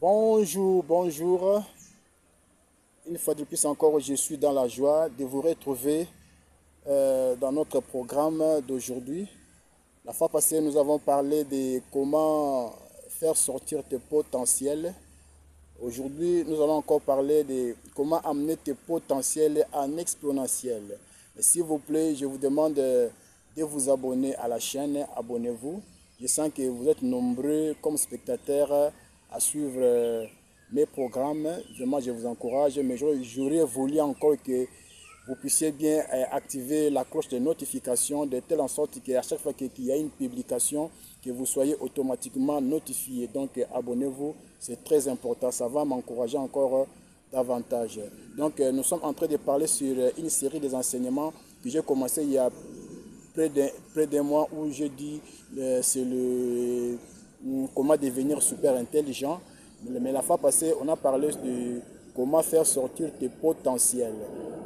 Bonjour, bonjour. Une fois de plus encore, je suis dans la joie de vous retrouver dans notre programme d'aujourd'hui. La fois passée, nous avons parlé de comment faire sortir tes potentiels. Aujourd'hui, nous allons encore parler de comment amener tes potentiels en exponentiel. S'il vous plaît, je vous demande de vous abonner à la chaîne. Abonnez-vous. Je sens que vous êtes nombreux comme spectateurs à suivre mes programmes. Vraiment, je vous encourage. Mais j'aurais voulu encore que vous puissiez bien activer la cloche de notification de telle en sorte qu'à chaque fois qu'il y a une publication, que vous soyez automatiquement notifié. Donc abonnez-vous, c'est très important, ça va m'encourager encore davantage. Donc nous sommes en train de parler sur une série des enseignements que j'ai commencé il y a près d'un mois où je dis c'est le comment devenir super intelligent. Mais la fois passée, on a parlé de comment faire sortir tes potentiels.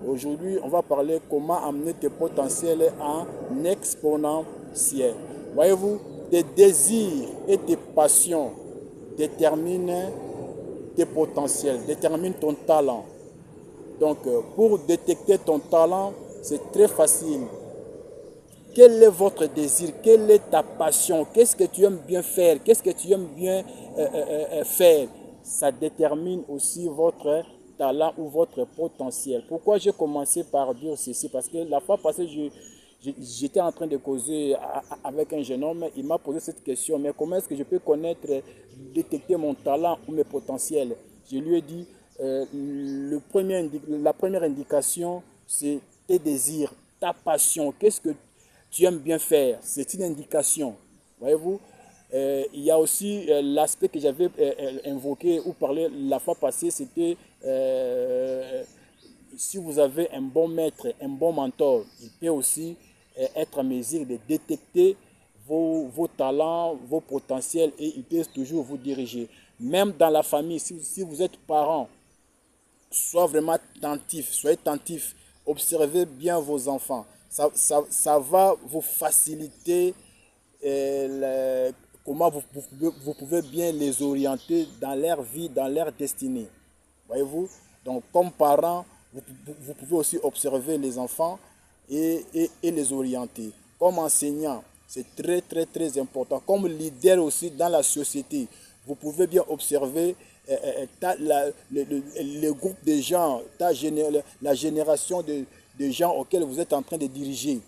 Aujourd'hui, on va parler comment amener tes potentiels en exponentiel. Voyez-vous, tes désirs et tes passions déterminent tes potentiels, déterminent ton talent. Donc, pour détecter ton talent, c'est très facile. Quel est votre désir? Quelle est ta passion? Qu'est-ce que tu aimes bien faire? Qu'est-ce que tu aimes bien faire? Ça détermine aussi votre talent ou votre potentiel. Pourquoi j'ai commencé par dire ceci? Parce que la fois passée, j'étais en train de causer avec un jeune homme. Il m'a posé cette question. Mais comment est-ce que je peux connaître, détecter mon talent ou mes potentiels? Je lui ai dit, la première indication, c'est tes désirs, ta passion. Qu'est-ce que tu aimes bien faire? C'est une indication. Voyez-vous? Il y a aussi l'aspect que j'avais invoqué ou parlé la fois passée, c'était si vous avez un bon maître, un bon mentor, il peut aussi être en mesure de détecter vos talents, vos potentiels et il peut toujours vous diriger. Même dans la famille, si vous êtes parent, soyez vraiment attentif, soyez attentif, observez bien vos enfants. Ça va vous faciliter comment vous pouvez bien les orienter dans leur vie, dans leur destinée. Voyez-vous? Donc, comme parent, vous pouvez aussi observer les enfants et les orienter. Comme enseignant, c'est très, très, très important. Comme leader aussi dans la société, vous pouvez bien observer le groupe de gens, la génération de gens auxquels vous êtes en train de diriger.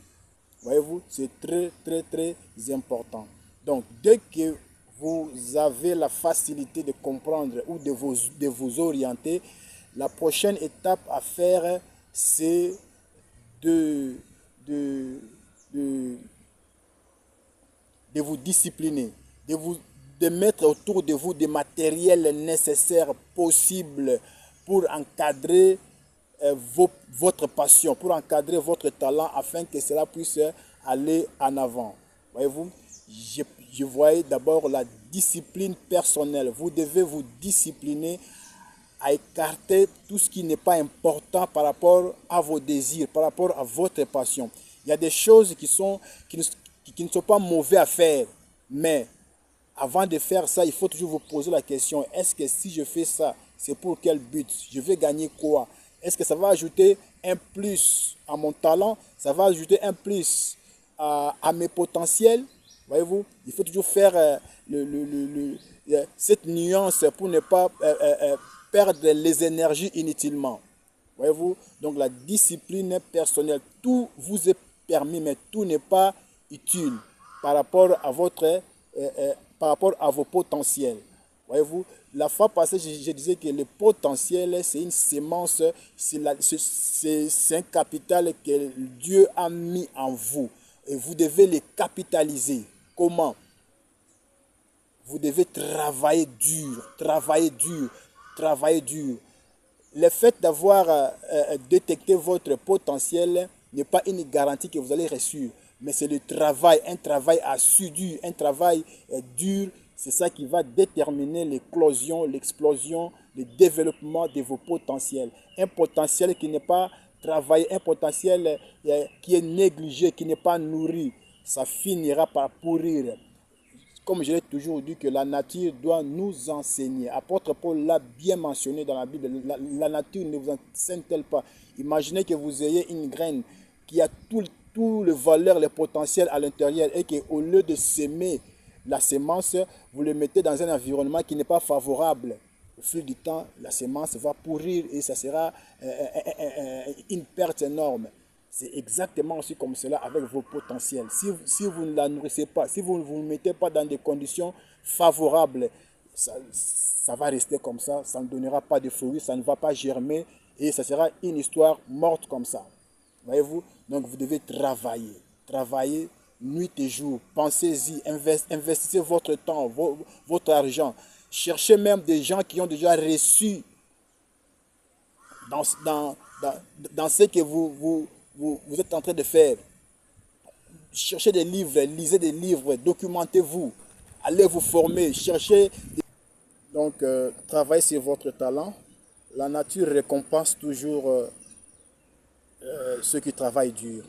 Voyez-vous, c'est très, très, très important. Donc, dès que vous avez la facilité de comprendre ou de vous orienter, la prochaine étape à faire, c'est de, de, de, de vous discipliner, de mettre autour de vous des matériels nécessaires possibles pour encadrer votre passion, pour encadrer votre talent afin que cela puisse aller en avant. Voyez-vous, je voyais d'abord la discipline personnelle. Vous devez vous discipliner à écarter tout ce qui n'est pas important par rapport à vos désirs, par rapport à votre passion. Il y a des choses qui ne sont pas mauvaises à faire, mais avant de faire ça, il faut toujours vous poser la question, est-ce que si je fais ça, c'est pour quel but? Je vais gagner quoi? Est-ce que ça va ajouter un plus à mon talent? Ça va ajouter un plus à mes potentiels? Voyez-vous, il faut toujours faire cette nuance pour ne pas perdre les énergies inutilement. Voyez-vous, donc la discipline personnelle, tout vous est permis, mais tout n'est pas utile par rapport à par rapport à vos potentiels. Voyez-vous, la fois passée, je disais que le potentiel, c'est une sémence, c'est un capital que Dieu a mis en vous. Et vous devez le capitaliser. Comment? Vous devez travailler dur, travailler dur, travailler dur. Le fait d'avoir détecté votre potentiel n'est pas une garantie que vous allez réussir, mais c'est le travail, un travail assidu, un travail dur. C'est ça qui va déterminer l'éclosion, l'explosion, le développement de vos potentiels. Un potentiel qui n'est pas travaillé, un potentiel qui est négligé, qui n'est pas nourri, ça finira par pourrir. comme je l'ai toujours dit, que la nature doit nous enseigner. Apôtre Paul l'a bien mentionné dans la Bible. La nature ne vous enseigne-t-elle pas? Imaginez que vous ayez une graine qui a tout le valeur, le potentiel à l'intérieur et qu'au lieu de s'aimer la sémence, vous le mettez dans un environnement qui n'est pas favorable. Au fil du temps, la sémence va pourrir et ça sera une perte énorme. C'est exactement aussi comme cela avec vos potentiels. Si vous ne la nourrissez pas, si vous ne vous mettez pas dans des conditions favorables, ça va rester comme ça ne donnera pas de fruits, ça ne va pas germer et ça sera une histoire morte comme ça. Voyez-vous? Donc vous devez travailler nuit et jour, pensez-y, investissez votre temps, votre argent. Cherchez même des gens qui ont déjà reçu dans ce que vous êtes en train de faire. Cherchez des livres, lisez des livres, documentez-vous, allez vous former, cherchez. Donc, travaillez sur votre talent. La nature récompense toujours ceux qui travaillent dur.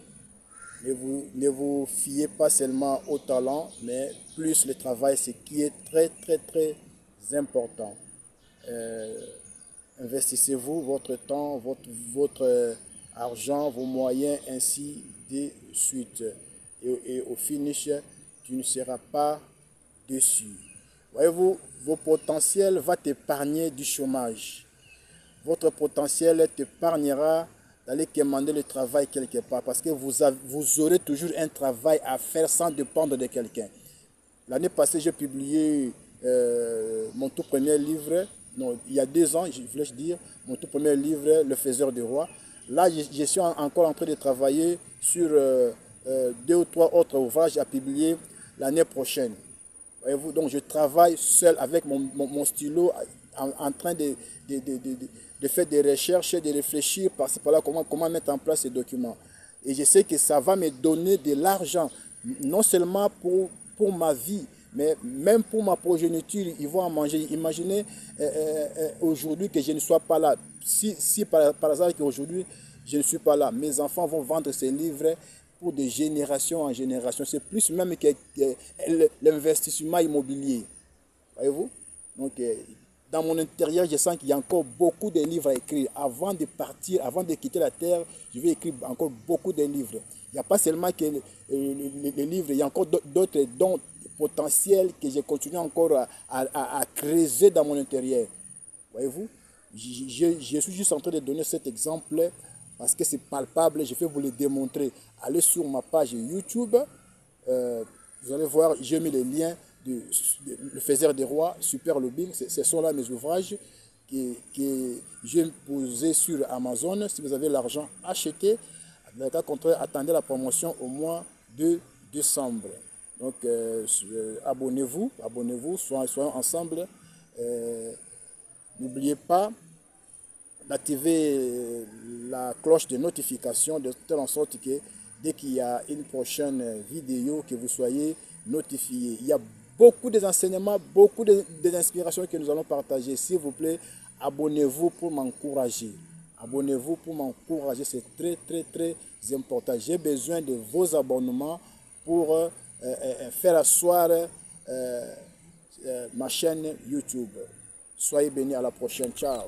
Ne vous fiez pas seulement au talent, mais plus le travail, ce qui est très, très, très important. Investissez-vous votre temps, votre argent, vos moyens, ainsi de suite. Et au finish, tu ne seras pas déçu. Voyez-vous, vos potentiels vont t'épargner du chômage. Votre potentiel t'épargnera d'aller commander le travail quelque part parce que vous aurez toujours un travail à faire sans dépendre de quelqu'un. L'année passée, j'ai publié mon tout premier livre, non, il y a 2 ans, je voulais dire, mon tout premier livre, Le Faiseur de Roi. Là, je suis encore en train de travailler sur 2 ou 3 autres ouvrages à publier l'année prochaine. Voyez-vous, donc je travaille seul avec mon stylo en train de faire des recherches, de réfléchir par-ci par-là comment mettre en place ces documents. Et je sais que ça va me donner de l'argent, non seulement pour ma vie, mais même pour ma progéniture, ils vont en manger. Imaginez aujourd'hui que je ne sois pas là. Si par hasard qu'aujourd'hui je ne suis pas là, mes enfants vont vendre ces livres pour de génération en génération. C'est plus même que l'investissement immobilier. Voyez-vous? Donc, dans mon intérieur, je sens qu'il y a encore beaucoup de livres à écrire. Avant de partir, avant de quitter la terre, je vais écrire encore beaucoup de livres. Il n'y a pas seulement que les livres, il y a encore d'autres dons potentiels que je continue encore à creuser dans mon intérieur. Voyez-vous? Je suis juste en train de donner cet exemple parce que c'est palpable, je vais vous le démontrer. Allez sur ma page YouTube, vous allez voir, j'ai mis les liens de Le Faiseur des Rois, Super Lobbying, ce sont là mes ouvrages que j'ai posés sur Amazon. Si vous avez l'argent, achetez. Dans le cas contraire, attendez la promotion au mois de décembre. Donc, abonnez-vous, soyons ensemble. N'oubliez pas d'activer la cloche de notification de telle en sorte que dès qu'il y a une prochaine vidéo, que vous soyez notifié. Il y a beaucoup d'enseignements, beaucoup d'inspirations que nous allons partager. S'il vous plaît, abonnez-vous pour m'encourager. Abonnez-vous pour m'encourager, c'est très très très important. J'ai besoin de vos abonnements pour faire asseoir ma chaîne YouTube. Soyez bénis, à la prochaine. Ciao.